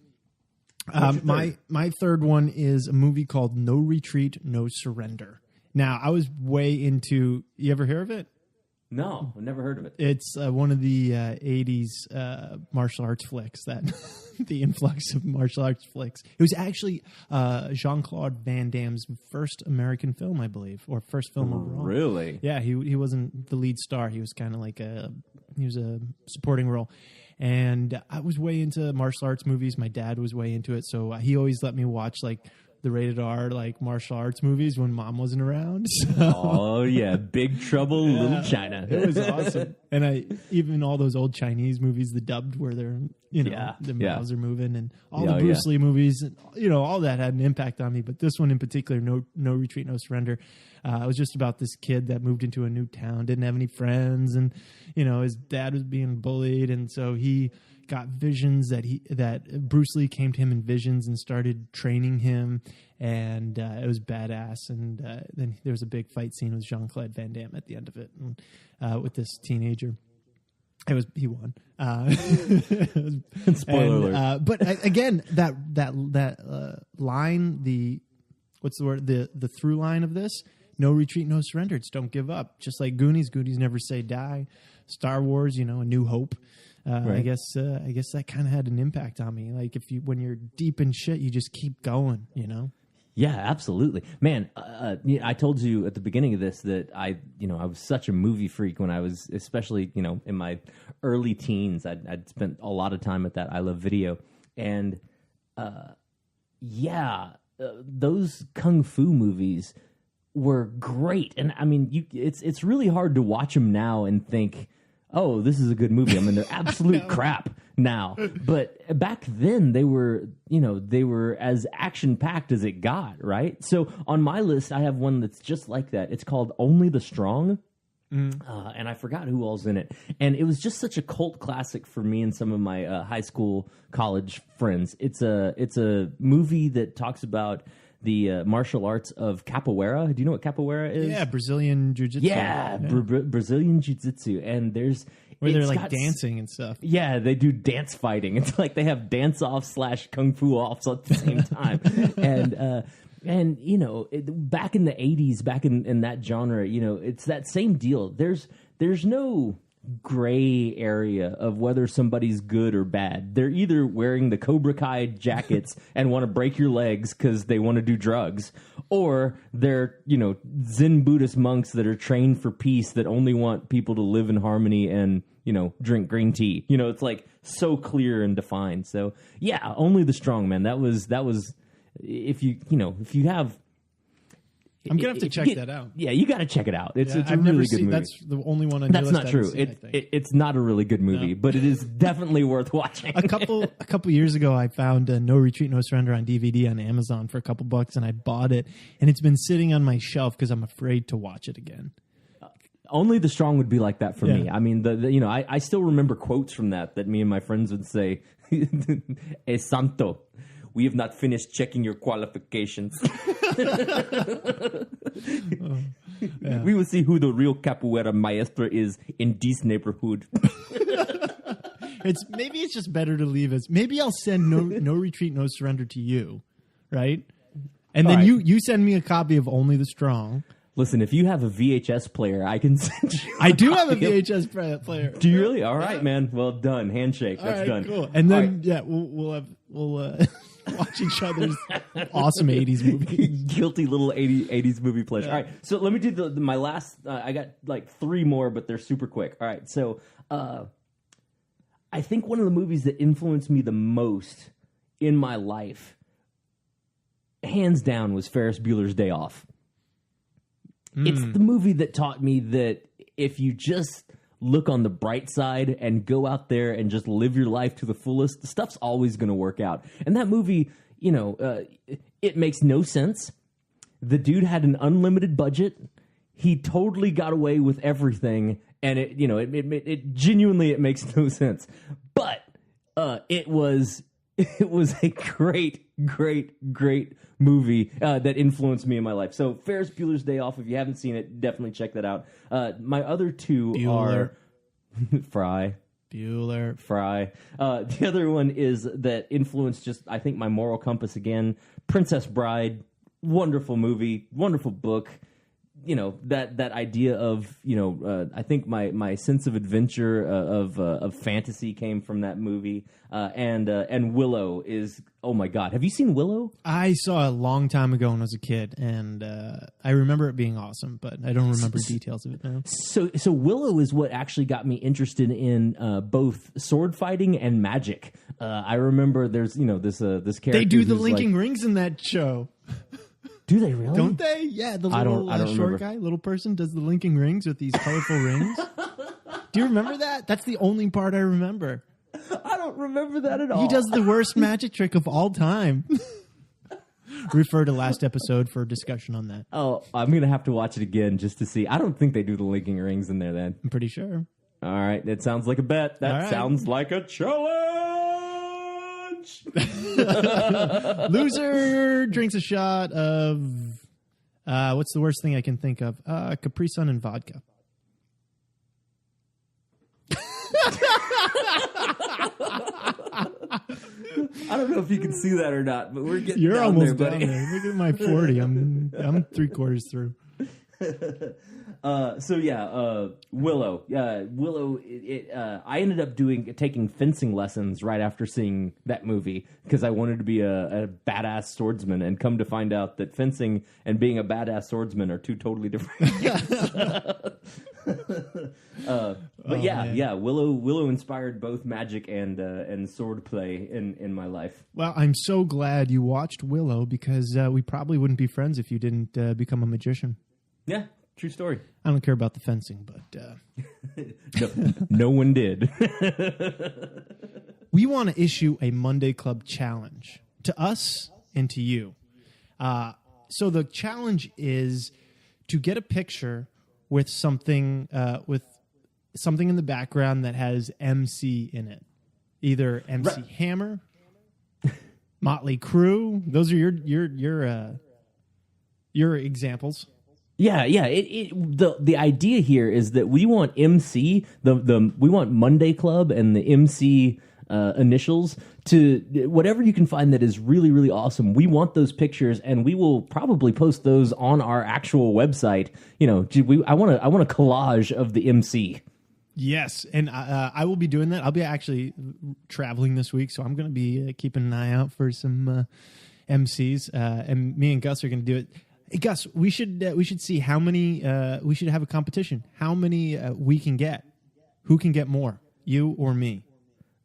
My third one is a movie called No Retreat, No Surrender. Now, I was way into. You ever hear of it? No, I've never heard of it. It's one of the 80s martial arts flicks, that the influx of martial arts flicks. It was actually Jean-Claude Van Damme's first American film, I believe, or first film overall. Really? Yeah, he wasn't the lead star. He was kind of like he was a supporting role. And I was way into martial arts movies. My dad was way into it, so he always let me watch like the rated R martial arts movies when mom wasn't around. So. Oh yeah, Big Trouble in Little China. It was awesome. And even all those old Chinese movies, the dubbed where they're the mouths are moving, and all the Bruce Lee movies, and all that had an impact on me. But this one in particular, No Retreat, No Surrender, it was just about this kid that moved into a new town, didn't have any friends, and his dad was being bullied, and so he got visions that Bruce Lee came to him in visions and started training him, and it was badass. And then there was a big fight scene with Jean-Claude Van Damme at the end of it, and, with this teenager. He won. Spoiler alert. But again, that line, what's the word? The through line of this: no retreat, no surrender. It's don't give up. Just like Goonies never say die. Star Wars, A New Hope. Right. I guess that kind of had an impact on me. Like when you're deep in shit, you just keep going. Yeah, absolutely, man. I told you at the beginning of this that I was such a movie freak when I was, especially in my early teens. I'd spent a lot of time at that I Love Video, and those kung fu movies were great. And I mean, it's really hard to watch them now and think, oh, this is a good movie. I mean, they're absolute crap now. But back then, they were as action-packed as it got, right? So on my list, I have one that's just like that. It's called Only the Strong. And I forgot who all's in it. And it was just such a cult classic for me and some of my high school, college friends. It's a movie that talks about the martial arts of capoeira. Do you know what capoeira is? Yeah, Brazilian jiu-jitsu. Yeah, Brazilian jiu-jitsu. And where they're like dancing and stuff. Yeah, they do dance fighting. It's like they have dance-offs / kung fu offs at the same time. And back in the 80s, back in that genre, it's that same deal. There's no gray area of whether somebody's good or bad. They're either wearing the Cobra Kai jackets and want to break your legs because they want to do drugs, or they're, Zen Buddhist monks that are trained for peace that only want people to live in harmony and, drink green tea. It's like so clear and defined. So yeah, only the strong, man. That was if you have. I'm gonna have to check that out. Yeah, you got to check it out. It's a I've really never good seen. movie. That's the only one on That's your list not I true. haven't seen, I think. It's not a really good movie, but it is definitely worth watching. A couple years ago, I found No Retreat, No Surrender on DVD on Amazon for a couple bucks, and I bought it, and it's been sitting on my shelf because I'm afraid to watch it again. Only the strong would be like that for Yeah. me. I mean, I still remember quotes from that me and my friends would say, "Es santo, we have not finished checking your qualifications." Yeah. We will see who the real capoeira maestra is in this neighborhood. Maybe it's just better to leave as. Maybe I'll send No Retreat, No Surrender to you, right? And then All right. you send me a copy of Only the Strong. Listen, if you have a VHS player, I can send you. I do have a VHS player. Do you really? All right, man. Well done. Handshake. That's All right, done. cool. And then All right. we'll watch each other's awesome 80s movies. Guilty little 80s movie pleasure. Yeah. All right, so let me do my last. I got like 3 more, but they're super quick. All right, so I think one of the movies that influenced me the most in my life, hands down, was Ferris Bueller's Day Off. It's the movie that taught me that if you just look on the bright side and go out there and just live your life to the fullest, the stuff's always going to work out. And that movie, it makes no sense. The dude had an unlimited budget. He totally got away with everything, and it genuinely makes no sense. But it was a great movie that influenced me in my life. So Ferris Bueller's Day Off, if you haven't seen it, definitely check that out. My other 2 are Fry. The other one is that influenced just, I think, my moral compass again. Princess Bride, wonderful movie, wonderful book. That idea of I think my sense of adventure of fantasy came from that movie, and Willow is, oh my god, have you seen Willow? I saw it a long time ago when I was a kid, and I remember it being awesome, but I don't remember details of it now. So Willow is what actually got me interested in both sword fighting and magic. I remember there's this character. They do the linking rings in that show. Do they really? Don't they? Yeah, the little I don't short remember. guy, little person, does the linking rings with these colorful rings. Do you remember that? That's the only part I remember. I don't remember that at all. He does the worst magic trick of all time. Refer to last episode for discussion on that. Oh, I'm going to have to watch it again just to see. I don't think they do the linking rings in there then. I'm pretty sure. All right, that sounds like a bet. That sounds like a challenge. Loser drinks a shot of what's the worst thing I can think of? Capri Sun and vodka. I don't know if you can see that or not, but we're getting You're down almost there, buddy. down there. Look at my 40. I'm 3/4 through. Willow. Willow. I ended up taking fencing lessons right after seeing that movie because I wanted to be a badass swordsman, and come to find out that fencing and being a badass swordsman are 2 totally different things. Willow inspired both magic and sword play in my life. Well, I'm so glad you watched Willow because we probably wouldn't be friends if you didn't become a magician. Yeah, true story. I don't care about the fencing, but No one did. we want to issue a Monday Club challenge to us and to you. So the challenge is to get a picture with something in the background that has MC in it, either MC Hammer, Motley Crue. Those are your examples. Yeah. The idea here is that we want MC, we want Monday Club and the MC initials to whatever you can find that is really, really awesome. We want those pictures, and we will probably post those on our actual website. I want a collage of the MC. Yes, and I will be doing that. I'll be actually traveling this week, so I'm going to be keeping an eye out for some MCs, and me and Gus are going to do it. Hey, Gus, we should see how many. We should have a competition. How many we can get? Who can get more, you or me?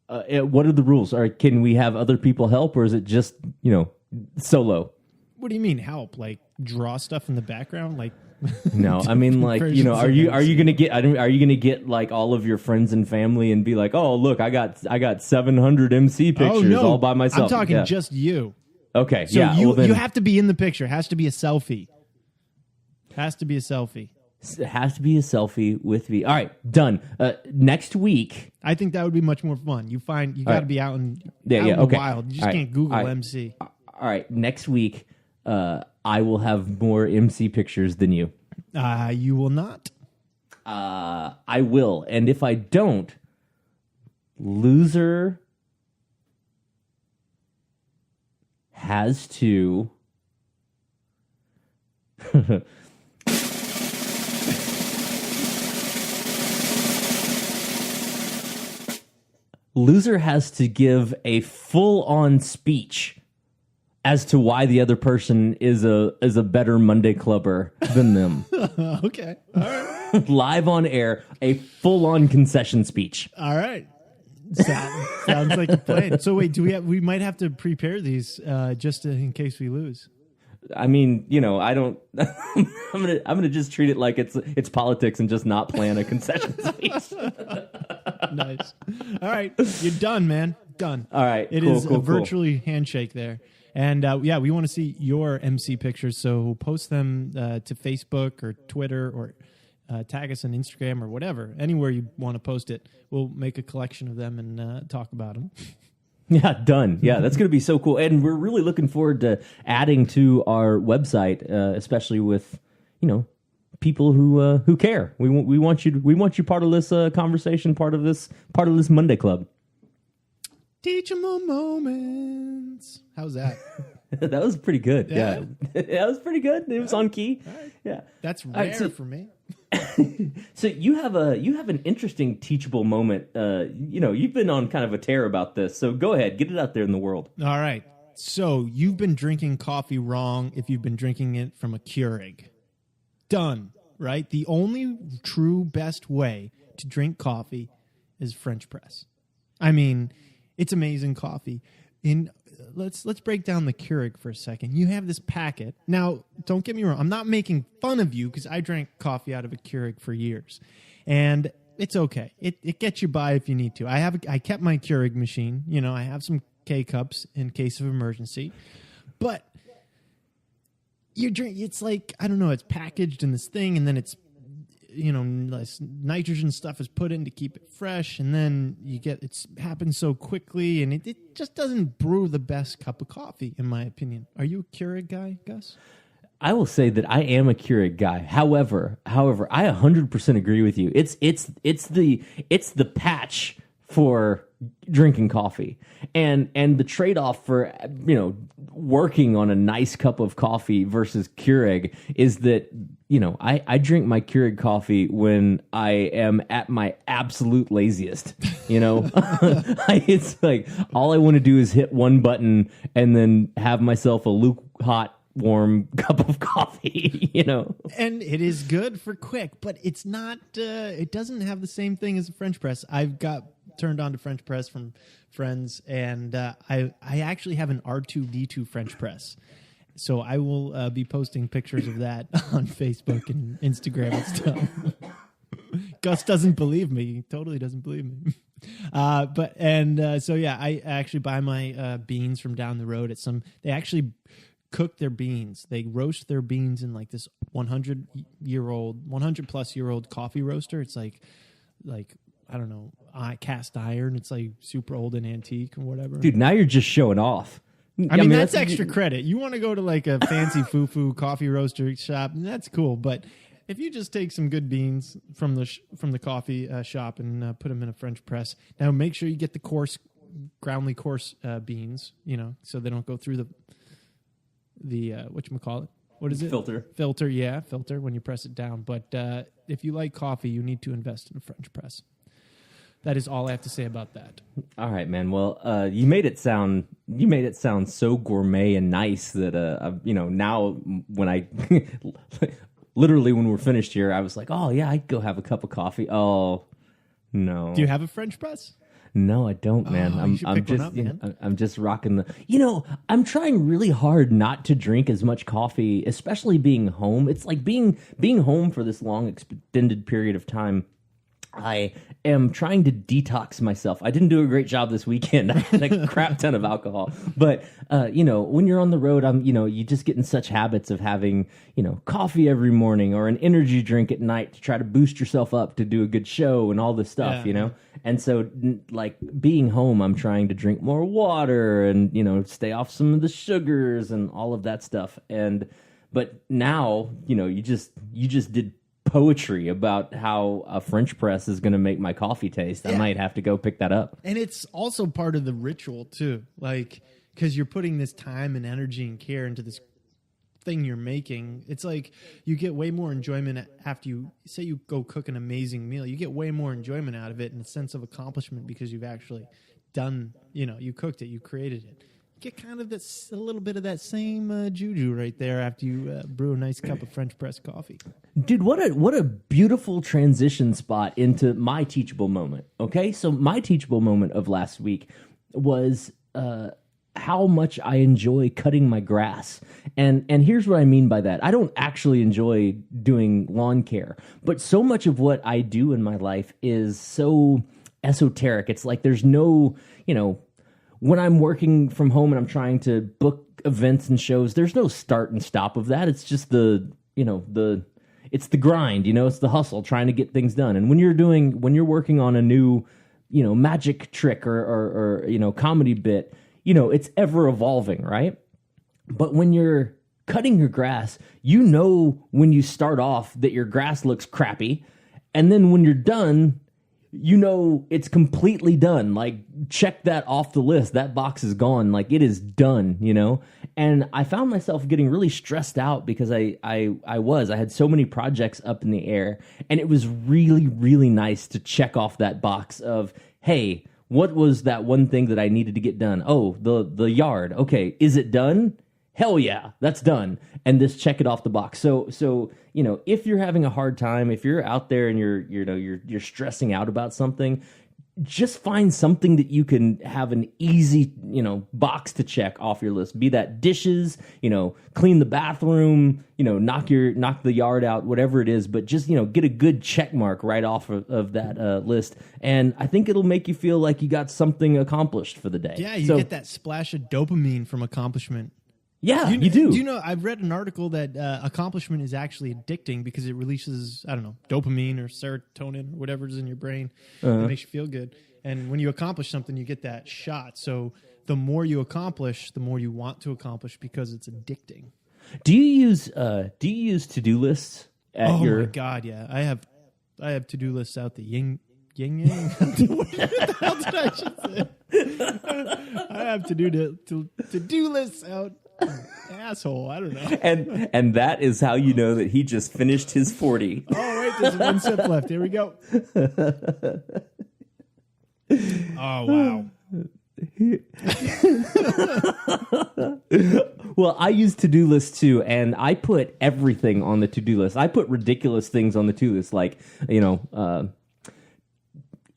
What are the rules? Or can we have other people help, or is it just solo? What do you mean help? Like draw stuff in the background, like. No, I mean, like, are you gonna get like all of your friends and family and be like, oh look, I got 700 MC pictures all by myself. I'm talking just you. Okay, so you have to be in the picture. It has to be a selfie. It has to be a selfie with me. All right, done. Next week, I think that would be much more fun. You got to be out in the wild. You just can't Google MC. All right, next week. I will have more MC pictures than you. You will not. I will. And if I don't, loser has to... Loser has to give a full-on speech as to why the other person is a better Monday clubber than them. Okay. All right. Live on air, a full-on concession speech. All right. Sounds like a plan. So wait, we might have to prepare these just in case we lose. I mean, I don't. I'm gonna just treat it like it's politics and just not plan a concession speech. Nice. All right, you're done, man. Done. All right. It is a virtually handshake there. And we want to see your MC pictures, so post them to Facebook or Twitter or tag us on Instagram or whatever. Anywhere you want to post it, we'll make a collection of them and talk about them. Yeah, done. Yeah, that's going to be so cool. And we're really looking forward to adding to our website, especially with, people who care. We want you part of this conversation, part of this Monday Club. Teachable moments. How's that? That was pretty good. Yeah. That was pretty good. It was on key. Right. Yeah. That's rare for me. So you have an interesting teachable moment. You've been on kind of a tear about this. So go ahead, get it out there in the world. All right. So you've been drinking coffee wrong if you've been drinking it from a Keurig. Done. Right? The only true best way to drink coffee is French press. I mean, it's amazing coffee. Let's break down the Keurig for a second. You have this packet. Now, don't get me wrong. I'm not making fun of you because I drank coffee out of a Keurig for years, and it's okay. It gets you by if you need to. I kept my Keurig machine. I have some K cups in case of emergency, but you drink. It's like, I don't know. It's packaged in this thing, and then it's less nitrogen stuff is put in to keep it fresh, and then it happens so quickly, and it just doesn't brew the best cup of coffee, in my opinion. Are you a Keurig guy, Gus? I will say that I am a Keurig guy. However, I 100% agree with you. It's the patch for drinking coffee, and the trade-off for working on a nice cup of coffee versus Keurig is that I drink my Keurig coffee when I am at my absolute laziest. It's like all I want to do is hit one button and then have myself a warm cup of coffee, And it is good for quick, but it's not, it doesn't have the same thing as a French press. I've got turned on to French press from friends, and I actually have an R2D2 French press. So I will be posting pictures of that on Facebook and Instagram and stuff. Gus doesn't believe me. He totally doesn't believe me. So I actually buy my beans from down the road at they actually cook their beans. They roast their beans in like this 100 plus year old coffee roaster. It's like I don't know, cast iron. It's like super old and antique or whatever. Dude, now you're just showing off. I mean that's extra credit. You want to go to like a fancy foo-foo coffee roaster shop, and that's cool. But if you just take some good beans from the coffee shop and put them in a French press, now make sure you get the groundly coarse beans, so they don't go through the whatchamacallit. What is it? Filter, yeah, filter when you press it down. But if you like coffee, you need to invest in a French press. That is all I have to say about that. All right, man. Well, you made it sound so gourmet and nice that now when I literally when we're finished here, I was like, oh yeah, I'd go have a cup of coffee. Oh no. Do you have a French press? No, I don't, man. I'm just rocking the. I'm trying really hard not to drink as much coffee, especially being home. It's like being home for this long extended period of time. I am trying to detox myself. I didn't do a great job this weekend. I had a crap ton of alcohol. But, when you're on the road, you just get in such habits of having, coffee every morning or an energy drink at night to try to boost yourself up to do a good show and all this stuff, And so, like, being home, I'm trying to drink more water and, stay off some of the sugars and all of that stuff. But now, you just did poetry about how a French press is going to make my coffee taste. I might have to go pick that up. And it's also part of the ritual too, like, because you're putting this time and energy and care into this thing you're making. It's like you get way more enjoyment after you say you go cook an amazing meal. You get way more enjoyment out of it and a sense of accomplishment because you've actually done, you cooked it, you created it. Get kind of a little bit of that same juju right there after you brew a nice cup of French press coffee. Dude, what a beautiful transition spot into my teachable moment. Okay, so my teachable moment of last week was how much I enjoy cutting my grass, and here's what I mean by that. I don't actually enjoy doing lawn care, but so much of what I do in my life is so esoteric. It's like there's no, when I'm working from home and I'm trying to book events and shows, there's no start and stop of that. It's just it's the grind, it's the hustle trying to get things done. And when you're working on a new, magic trick or comedy bit, it's ever evolving, right? But when you're cutting your grass, when you start off that your grass looks crappy. And then when you're done, it's completely done. Like, check that off the list. That box is gone. Like, it is done, And I found myself getting really stressed out because I had so many projects up in the air, and it was really, really nice to check off that box of, hey, what was that one thing that I needed to get done? Oh, the yard. Okay, is it done? Hell yeah, that's done. And just check it off the box. So if you're having a hard time, if you're out there and you're stressing out about something, just find something that you can have an easy, box to check off your list. Be that dishes, clean the bathroom, knock the yard out, whatever it is. But just, get a good check mark right off of that list. And I think it'll make you feel like you got something accomplished for the day. Yeah, you get that splash of dopamine from accomplishment. Yeah, you do. Do you know, I've read an article that accomplishment is actually addicting because it releases, dopamine or serotonin or whatever is in your brain that makes you feel good. And when you accomplish something, you get that shot. So the more you accomplish, the more you want to accomplish because it's addicting. Do you use to-do lists at your... Oh my God, yeah. I have to-do lists out the yin yang. What the hell did I just say? I have to-do lists out. Asshole, I don't know. And that is how you know that he just finished his 40. Oh, right, there's one sip left. Here we go. Oh, wow. Well, I use to-do lists too, and I put everything on the to-do list. I put ridiculous things on the to-do list, like,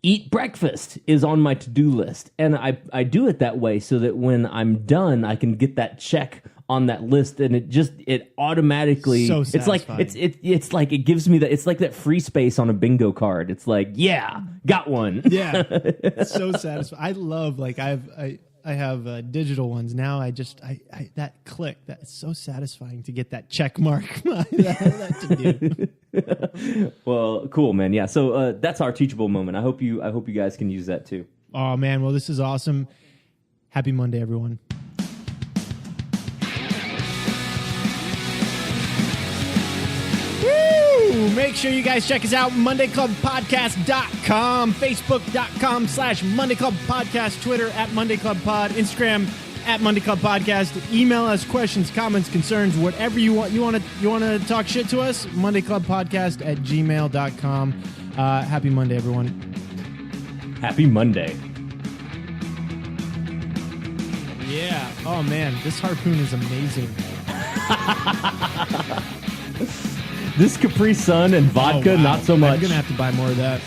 eat breakfast is on my to-do list. And I do it that way so that when I'm done, I can get that check on that list, and it automatically, so it's like it's like it gives me that, it's like that free space on a bingo card. It's like, yeah, got one. Yeah, it's so satisfying. I love, like, I have digital ones now. I that click, that's so satisfying to get that check mark. that to do. Well, cool, man. Yeah, so that's our teachable moment. I hope you guys can use that too. Oh man, well, this is awesome. Happy Monday, everyone. Make sure you guys check us out, MondayClubPodcast.com, Facebook.com/MondayClubPodcast, Twitter @MondayClubPod, Instagram @MondayClubPodcast. Email us questions, comments, concerns, whatever you want. You want to talk shit to us? MondayClubPodcast @gmail.com. Happy Monday, everyone. Happy Monday. Yeah. Oh man, this harpoon is amazing. This Capri Sun and vodka, Oh, wow. not so much. I'm gonna have to buy more of that.